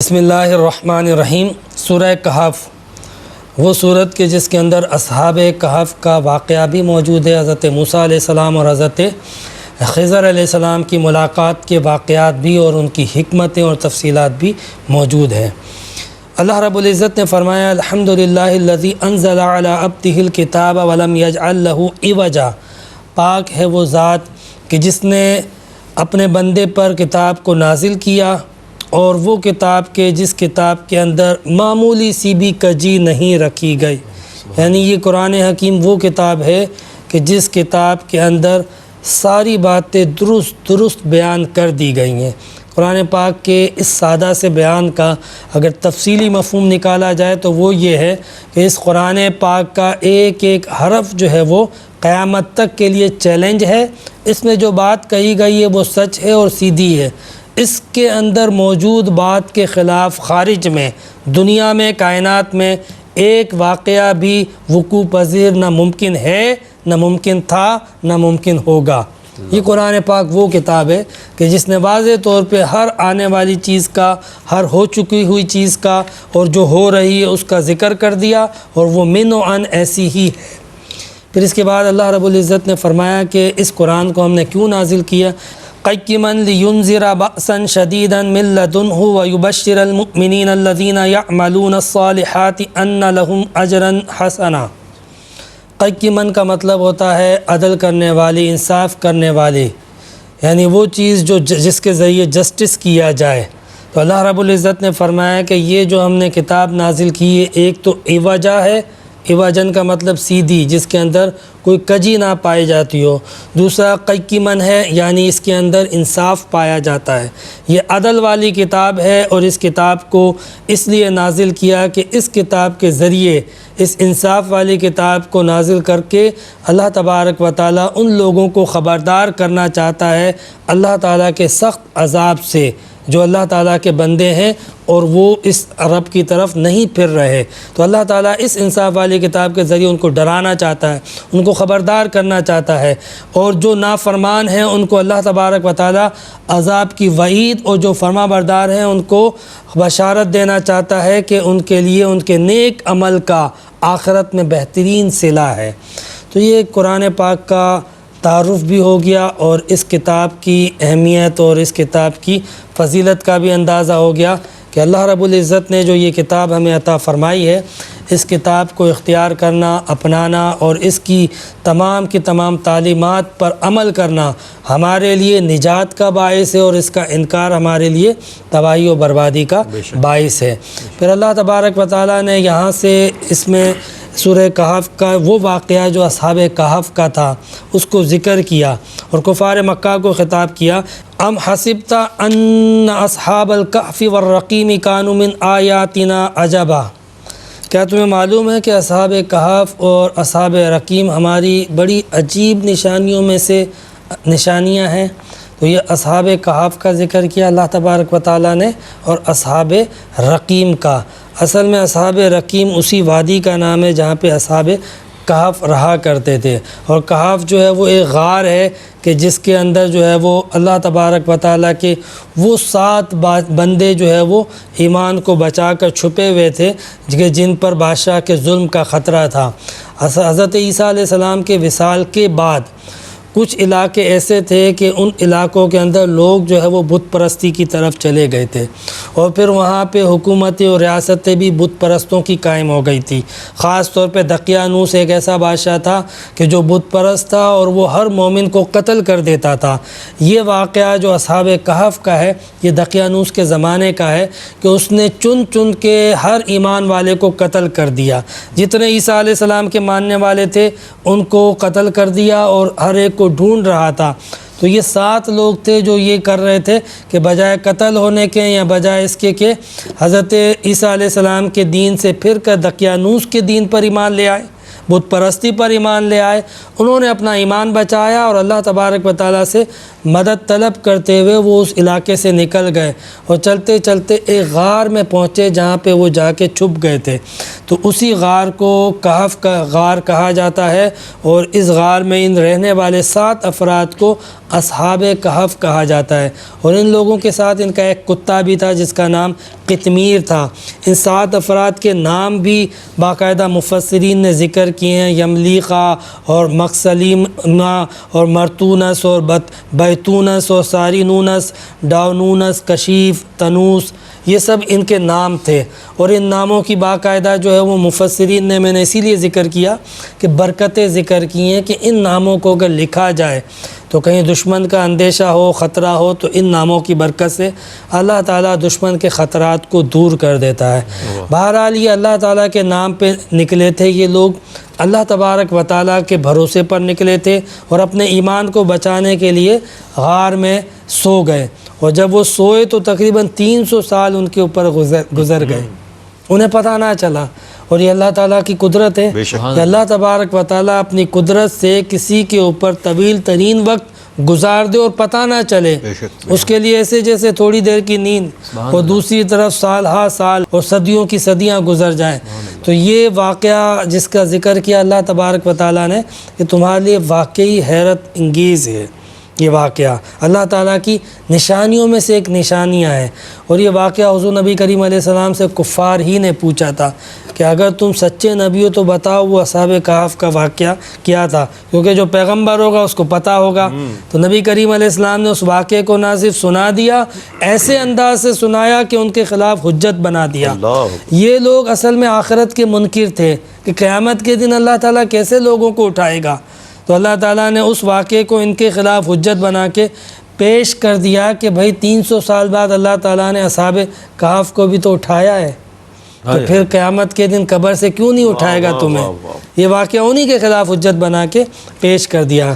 بسم اللہ الرحمن الرحیم۔ سورہ کہف وہ صورت کے جس کے اندر اصحاب کہف کا واقعہ بھی موجود ہے، حضرت موسیٰ علیہ السلام اور حضرت خضر علیہ السلام کی ملاقات کے واقعات بھی اور ان کی حکمتیں اور تفصیلات بھی موجود ہیں۔ اللہ رب العزت نے فرمایا الحمدللہ الذی انزل علی عبدہ الکتاب ولم یجعل لہ عوجا، پاک ہے وہ ذات کہ جس نے اپنے بندے پر کتاب کو نازل کیا اور وہ کتاب کے جس کتاب کے اندر معمولی سی بھی کجی نہیں رکھی گئی، یعنی یہ قرآن حکیم وہ کتاب ہے کہ جس کتاب کے اندر ساری باتیں درست بیان کر دی گئی ہیں۔ قرآن پاک کے اس سادہ سے بیان کا اگر تفصیلی مفہوم نکالا جائے تو وہ یہ ہے کہ اس قرآن پاک کا ایک ایک حرف جو ہے وہ قیامت تک کے لیے چیلنج ہے۔ اس میں جو بات کہی گئی ہے وہ سچ ہے اور سیدھی ہے۔ اس کے اندر موجود بات کے خلاف خارج میں، دنیا میں، کائنات میں ایک واقعہ بھی وقوع پذیر نہ ممکن ہے، نہ ممکن تھا، نہ ممکن ہوگا۔ یہ قرآن پاک وہ کتاب ہے کہ جس نے واضح طور پہ ہر آنے والی چیز کا، ہر ہو چکی ہوئی چیز کا اور جو ہو رہی ہے اس کا ذکر کر دیا، اور وہ من و عن ایسی ہی ہے۔ پھر اس کے بعد اللہ رب العزت نے فرمایا کہ اس قرآن کو ہم نے کیوں نازل کیا؟ قیما لینذر بأسا شدیدا من لدنہ ویبشر المؤمنین الذین یعملون الصالحات ان لهم اجرا حسنا۔ قیما کا مطلب ہوتا ہے عدل کرنے والی، انصاف کرنے والی، یعنی وہ چیز جو جس کے ذریعے جسٹس کیا جائے۔ تو اللہ رب العزت نے فرمایا کہ یہ جو ہم نے کتاب نازل کی ہے، ایک تو عوجا ہے، عوجن کا مطلب سیدھی، جس کے اندر کوئی کجی نہ پائی جاتی ہو۔ دوسرا قیمن ہے، یعنی اس کے اندر انصاف پایا جاتا ہے۔ یہ عدل والی کتاب ہے، اور اس کتاب کو اس لیے نازل کیا کہ اس کتاب کے ذریعے، اس انصاف والی کتاب کو نازل کر کے اللہ تبارک و تعالیٰ ان لوگوں کو خبردار کرنا چاہتا ہے اللہ تعالیٰ کے سخت عذاب سے، جو اللہ تعالیٰ کے بندے ہیں اور وہ اس رب کی طرف نہیں پھر رہے۔ تو اللہ تعالیٰ اس انصاف والی کتاب کے ذریعے ان کو ڈرانا چاہتا ہے، ان کو خبردار کرنا چاہتا ہے، اور جو نافرمان ہیں ان کو اللہ تبارک و تعالیٰ عذاب کی وعید، اور جو فرما بردار ہیں ان کو بشارت دینا چاہتا ہے کہ ان کے لیے ان کے نیک عمل کا آخرت میں بہترین صلہ ہے۔ تو یہ قرآن پاک کا تعارف بھی ہو گیا، اور اس کتاب کی اہمیت اور اس کتاب کی فضیلت کا بھی اندازہ ہو گیا کہ اللہ رب العزت نے جو یہ کتاب ہمیں عطا فرمائی ہے، اس کتاب کو اختیار کرنا، اپنانا اور اس کی تمام کی تمام تعلیمات پر عمل کرنا ہمارے لیے نجات کا باعث ہے، اور اس کا انکار ہمارے لیے تباہی و بربادی کا باعث ہے۔ پھر اللہ تبارک و تعالیٰ نے یہاں سے اس میں سورہ کہف کا وہ واقعہ جو اصحاب کہف کا تھا اس کو ذکر کیا، اور کفار مکہ کو خطاب کیا۔ ام حسبت ان اصحاب الکہف والرقیم کانوا من آیاتنا عجبا، کیا تمہیں معلوم ہے کہ اصحاب کہف اور اصحاب رقیم ہماری بڑی عجیب نشانیوں میں سے نشانیاں ہیں؟ تو یہ اصحاب کہف کا ذکر کیا اللہ تبارک و تعالیٰ نے، اور اصحاب رقیم کا۔ اصل میں اصحاب رقیم اسی وادی کا نام ہے جہاں پہ اصحاب کہف رہا کرتے تھے، اور کہف جو ہے وہ ایک غار ہے کہ جس کے اندر جو ہے وہ اللہ تبارک و تعالیٰ کے وہ 7 بندے جو ہے وہ ایمان کو بچا کر چھپے ہوئے تھے، جن پر بادشاہ کے ظلم کا خطرہ تھا۔ حضرت عیسیٰ علیہ السلام کے وصال کے بعد کچھ علاقے ایسے تھے کہ ان علاقوں کے اندر لوگ جو ہے وہ بت پرستی کی طرف چلے گئے تھے، اور پھر وہاں پہ حکومتیں اور ریاستیں بھی بت پرستوں کی قائم ہو گئی تھی۔ خاص طور پہ دقیانوس ایک ایسا بادشاہ تھا کہ جو بت پرست تھا، اور وہ ہر مومن کو قتل کر دیتا تھا۔ یہ واقعہ جو اصحاب کہف کا ہے یہ دقیانوس کے زمانے کا ہے کہ اس نے چن کے ہر ایمان والے کو قتل کر دیا۔ جتنے عیسیٰ علیہ السلام کے ماننے والے تھے ان کو قتل کر دیا، اور ہر ایک کو ڈھونڈ رہا تھا۔ تو یہ 7 لوگ تھے جو یہ کر رہے تھے کہ بجائے قتل ہونے کے، یا بجائے اس کے کہ حضرت عیسیٰ علیہ السلام کے دین سے پھر کر دقیانوس کے دین پر ایمان لے آئے، بت پرستی پر ایمان لے آئے، انہوں نے اپنا ایمان بچایا، اور اللہ تبارک و تعالیٰ سے مدد طلب کرتے ہوئے وہ اس علاقے سے نکل گئے، اور چلتے چلتے ایک غار میں پہنچے جہاں پہ وہ جا کے چھپ گئے تھے۔ تو اسی غار کو کہف کا غار کہا جاتا ہے، اور اس غار میں ان رہنے والے 7 افراد کو اصحاب کہف کہا جاتا ہے، اور ان لوگوں کے ساتھ ان کا ایک کتا بھی تھا جس کا نام قطمیر تھا۔ ان 7 افراد کے نام بھی باقاعدہ مفسرین نے ذکر کیے ہیں، یملیقہ اور مقسلیمہ اور مرتونس اور بیتونس اور سارینونس، ڈاونونس، کشیف، تنوس، یہ سب ان کے نام تھے۔ اور ان ناموں کی باقاعدہ جو ہے وہ مفسرین نے، میں نے اسی لیے ذکر کیا کہ برکتیں ذکر کی ہیں کہ ان ناموں کو اگر لکھا جائے تو کہیں دشمن کا اندیشہ ہو، خطرہ ہو، تو ان ناموں کی برکت سے اللہ تعالیٰ دشمن کے خطرات کو دور کر دیتا ہے۔ بہرحال یہ اللہ تعالیٰ کے نام پہ نکلے تھے، یہ لوگ اللہ تبارک و تعالیٰ کے بھروسے پر نکلے تھے اور اپنے ایمان کو بچانے کے لیے غار میں سو گئے، اور جب وہ سوئے تو تقریباً 300 سال ان کے اوپر گزر گئے، انہیں پتہ نہ چلا۔ اور یہ اللہ تعالیٰ کی قدرت ہے کہ اللہ تبارک و تعالیٰ اپنی قدرت سے کسی کے اوپر طویل ترین وقت گزار دے اور پتہ نہ چلے، اس کے لیے ایسے جیسے تھوڑی دیر کی نیند، اور دوسری طرف سال ہا سال اور صدیوں کی صدیاں گزر جائیں۔ تو یہ واقعہ جس کا ذکر کیا اللہ تبارک و تعالیٰ نے، کہ تمہارے لیے واقعی حیرت انگیز ہے یہ واقعہ، اللہ تعالیٰ کی نشانیوں میں سے ایک نشانیاں ہیں۔ اور یہ واقعہ حضور نبی کریم علیہ السلام سے کفار ہی نے پوچھا تھا کہ اگر تم سچے نبی ہو تو بتاؤ وہ اصحاب کہف کا واقعہ کیا تھا، کیونکہ جو پیغمبر ہوگا اس کو پتہ ہوگا۔ تو نبی کریم علیہ السلام نے اس واقعے کو نہ صرف سنا دیا، ایسے انداز سے سنایا کہ ان کے خلاف حجت بنا دیا۔ یہ لوگ اصل میں آخرت کے منکر تھے کہ قیامت کے دن اللہ تعالیٰ کیسے لوگوں کو اٹھائے گا، تو اللہ تعالیٰ نے اس واقعے کو ان کے خلاف حجت بنا کے پیش کر دیا کہ بھائی 300 سال بعد اللہ تعالیٰ نے اصحاب کہف کو بھی تو اٹھایا ہے، تو پھر قیامت کے دن قبر سے کیوں نہیں اٹھائے گا تمہیں؟ یہ واقعہ انہی کے خلاف حجت بنا کے پیش کر دیا۔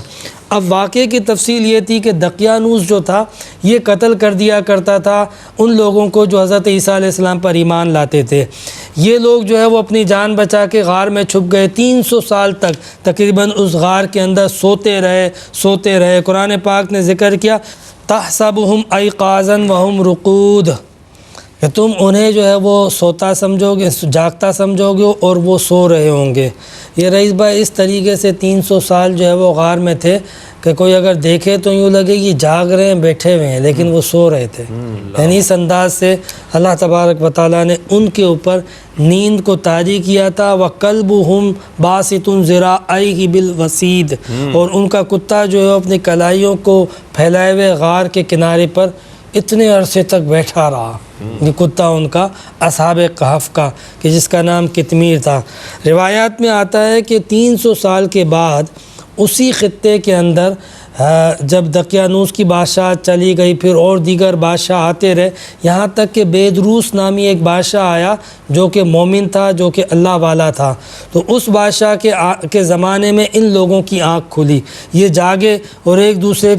اب واقعے کی تفصیل یہ تھی کہ دقیانوس جو تھا یہ قتل کر دیا کرتا تھا ان لوگوں کو جو حضرت عیسیٰ علیہ السلام پر ایمان لاتے تھے۔ یہ لوگ جو ہے وہ اپنی جان بچا کے غار میں چھپ گئے، 300 سال تک تقریباً اس غار کے اندر سوتے رہے۔ قرآن پاک نے ذکر کیا تحسبہم ایقاظا وہم رقود، کہ تم انہیں جو ہے وہ سوتا سمجھو گے، جاگتا سمجھو گے اور وہ سو رہے ہوں گے۔ یہ رئیس بھائی اس طریقے سے 300 سال جو ہے وہ غار میں تھے کہ کوئی اگر دیکھے تو یوں لگے یہ جاگ رہے ہیں، بیٹھے ہوئے ہیں، لیکن وہ سو رہے تھے۔ یعنی اس انداز سے اللہ تبارک و تعالیٰ نے ان کے اوپر نیند کو طاری کیا تھا۔ وَقَلْبُهُمْ بَاسِطٌ ذِرَاعَيْهِ بِالْوَسِيدِ، اور ان کا کتا جو ہے اپنی کلائیوں کو پھیلائے ہوئے غار کے کنارے پر اتنے عرصے تک بیٹھا رہا۔ یہ کتا ان کا اصحاب کہف کا، کہ جس کا نام قطمیر تھا۔ روایات میں آتا ہے کہ 300 سال کے بعد اسی خطے کے اندر جب دقیانوس کی بادشاہت چلی گئی، پھر اور دیگر بادشاہ آتے رہے، یہاں تک کہ بیدروس نامی ایک بادشاہ آیا جو کہ مومن تھا، جو کہ اللہ والا تھا۔ تو اس بادشاہ کے زمانے میں ان لوگوں کی آنکھ کھلی، یہ جاگے اور ایک دوسرے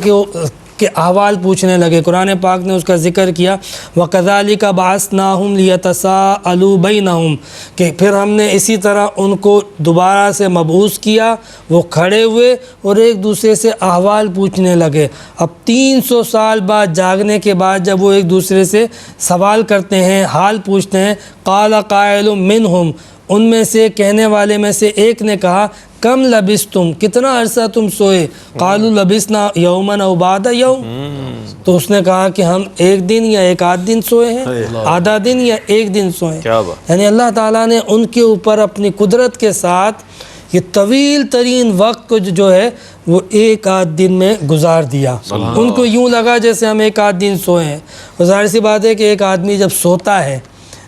کے احوال پوچھنے لگے۔ قرآن پاک نے اس کا ذکر کیا وَكَذَلِكَ بَعَثْنَاهُمْ لِيَتَسَاءَلُوا بَيْنَهُمْ، کہ پھر ہم نے اسی طرح ان کو دوبارہ سے مبعوث کیا، وہ کھڑے ہوئے اور ایک دوسرے سے احوال پوچھنے لگے۔ اب 300 سال بعد جاگنے کے بعد جب وہ ایک دوسرے سے سوال کرتے ہیں، حال پوچھتے ہیں، قَالَ قَائِلٌ مِّنْهُمْ، ان میں سے کہنے والے میں سے ایک نے کہا کم لبستم، کتنا عرصہ تم سوئے؟ قالوا لبسنا یوما او بعد یوم، تو اس نے کہا کہ ہم ایک دن یا ایک آدھ دن سوئے ہیں، آدھا دن یا ایک دن سوئے ہیں۔ یعنی اللہ تعالیٰ نے ان کے اوپر اپنی قدرت کے ساتھ یہ طویل ترین وقت کو جو ہے وہ ایک آدھ دن میں گزار دیا۔ ان کو یوں لگا جیسے ہم ایک آدھ دن سوئے ہیں۔ اور ظاہر سی بات ہے کہ ایک آدمی جب سوتا ہے،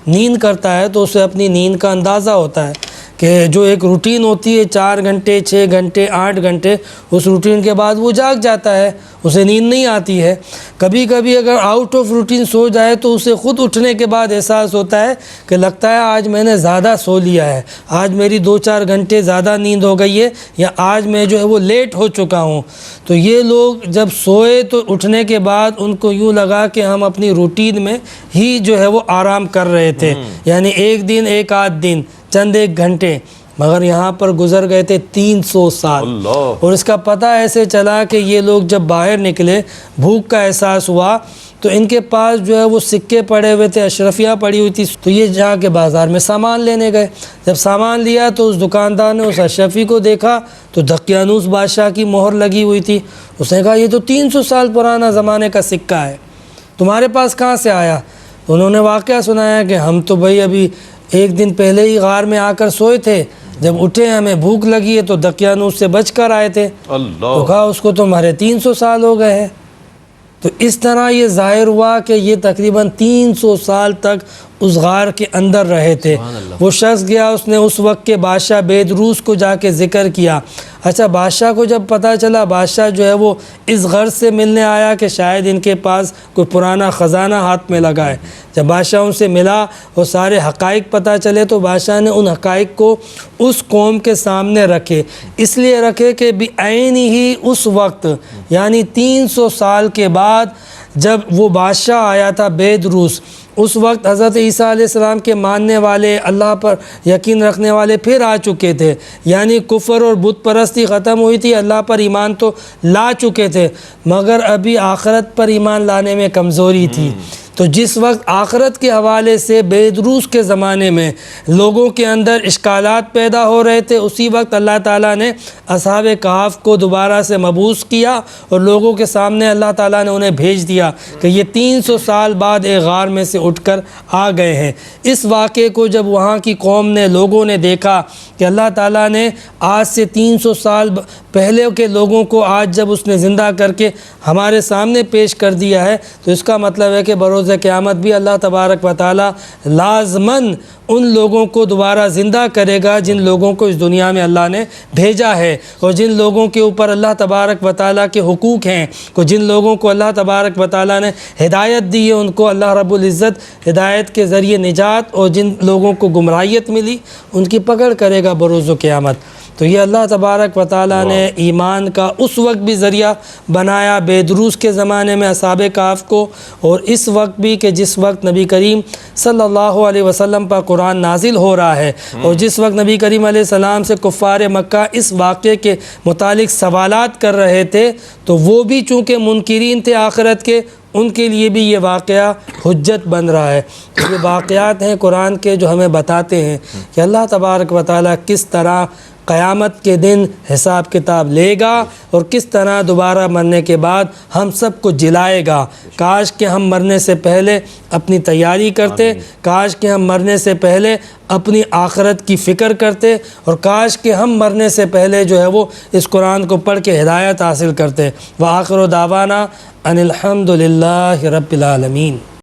نیند کرتا ہے، تو اسے اپنی نیند کا اندازہ ہوتا ہے کہ جو ایک روٹین ہوتی ہے 4 گھنٹے 6 گھنٹے 8 گھنٹے، اس روٹین کے بعد وہ جاگ جاتا ہے، اسے نیند نہیں آتی ہے۔ کبھی کبھی اگر آؤٹ آف روٹین سو جائے تو اسے خود اٹھنے کے بعد احساس ہوتا ہے کہ لگتا ہے آج میں نے زیادہ سو لیا ہے، آج میری 2-4 گھنٹے زیادہ نیند ہو گئی ہے، یا آج میں جو ہے وہ لیٹ ہو چکا ہوں۔ تو یہ لوگ جب سوئے تو اٹھنے کے بعد ان کو یوں لگا کہ ہم اپنی روٹین میں ہی جو ہے وہ آرام کر رہے تھے، یعنی ایک دن ایک آدھ دن چند ایک گھنٹے، مگر یہاں پر گزر گئے تھے 300 سال۔ اور اس کا پتہ ایسے چلا کہ یہ لوگ جب باہر نکلے، بھوک کا احساس ہوا، تو ان کے پاس جو ہے وہ سکے پڑے ہوئے تھے، اشرفیاں پڑی ہوئی تھی، تو یہ جا کے بازار میں سامان لینے گئے۔ جب سامان لیا تو اس دکاندار نے اس اشرفی کو دیکھا تو دقیانوس بادشاہ کی مہر لگی ہوئی تھی۔ اس نے کہا یہ تو 300 سال پرانا زمانے کا سکہ ہے، تمہارے پاس کہاں سے آیا؟ انہوں نے واقعہ سنایا کہ ہم تو بھائی ابھی ایک دن پہلے ہی غار میں آ کر سوئے تھے، جب اٹھے ہمیں بھوک لگی ہے تو دقیانوس سے بچ کر آئے تھے۔ تو کہا اس کو تو ہمارے 300 سال ہو گئے ہیں۔ تو اس طرح یہ ظاہر ہوا کہ یہ تقریباً 300 سال تک اس غار کے اندر رہے تھے۔ وہ شخص گیا، اس نے اس وقت کے بادشاہ بیدروس کو جا کے ذکر کیا۔ اچھا، بادشاہ کو جب پتہ چلا، بادشاہ جو ہے وہ اس غرض سے ملنے آیا کہ شاید ان کے پاس کوئی پرانا خزانہ ہاتھ میں لگا ہے۔ جب بادشاہ ان سے ملا، وہ سارے حقائق پتہ چلے، تو بادشاہ نے ان حقائق کو اس قوم کے سامنے رکھے، اس لیے رکھے کہ بعین ہی اس وقت یعنی 300 سال کے بعد جب وہ بادشاہ آیا تھا بیدروس، اس وقت حضرت عیسیٰ علیہ السلام کے ماننے والے، اللہ پر یقین رکھنے والے پھر آ چکے تھے، یعنی کفر اور بت پرستی ختم ہوئی تھی، اللہ پر ایمان تو لا چکے تھے، مگر ابھی آخرت پر ایمان لانے میں کمزوری تھی۔ تو جس وقت آخرت کے حوالے سے بیدروس کے زمانے میں لوگوں کے اندر اشکالات پیدا ہو رہے تھے، اسی وقت اللہ تعالیٰ نے اصحاب کہف کو دوبارہ سے مبعوث کیا اور لوگوں کے سامنے اللہ تعالیٰ نے انہیں بھیج دیا کہ یہ 300 سال بعد ایک غار میں سے اٹھ کر آ گئے ہیں۔ اس واقعے کو جب وہاں کی قوم نے، لوگوں نے دیکھا کہ اللہ تعالیٰ نے آج سے 300 سال پہلے کے لوگوں کو آج جب اس نے زندہ کر کے ہمارے سامنے پیش کر دیا ہے، تو اس کا مطلب ہے کہ بروز قیامت بھی اللہ تبارک و تعالیٰ لازماً ان لوگوں کو دوبارہ زندہ کرے گا جن لوگوں کو اس دنیا میں اللہ نے بھیجا ہے، اور جن لوگوں کے اوپر اللہ تبارک و تعالیٰ کے حقوق ہیں، جن لوگوں کو اللہ تبارک و تعالیٰ نے ہدایت دی ہے، ان کو اللہ رب العزت ہدایت کے ذریعے نجات، اور جن لوگوں کو گمراہیت ملی ان کی پکڑ کرے گا بروز قیامت۔ تو یہ اللہ تبارک و تعالیٰ نے ایمان کا اس وقت بھی ذریعہ بنایا بیدروس کے زمانے میں اصحاب کہف کو، اور اس وقت بھی کہ جس وقت نبی کریم صلی اللہ علیہ وسلم پر قرآن نازل ہو رہا ہے، اور جس وقت نبی کریم علیہ السلام سے کفار مکہ اس واقعے کے متعلق سوالات کر رہے تھے، تو وہ بھی چونکہ منکرین تھے آخرت کے، ان کے لیے بھی یہ واقعہ حجت بن رہا ہے۔ یہ واقعات ہیں قرآن کے جو ہمیں بتاتے ہیں کہ اللہ تبارک و تعالیٰ کس طرح قیامت کے دن حساب کتاب لے گا، اور کس طرح دوبارہ مرنے کے بعد ہم سب کو جلائے گا۔ کاش کہ ہم مرنے سے پہلے اپنی تیاری کرتے، کاش کہ ہم مرنے سے پہلے اپنی آخرت کی فکر کرتے، اور کاش کہ ہم مرنے سے پہلے جو ہے وہ اس قرآن کو پڑھ کے ہدایت حاصل کرتے۔ وآخر دعوانا ان الحمد للہ رب العالمین۔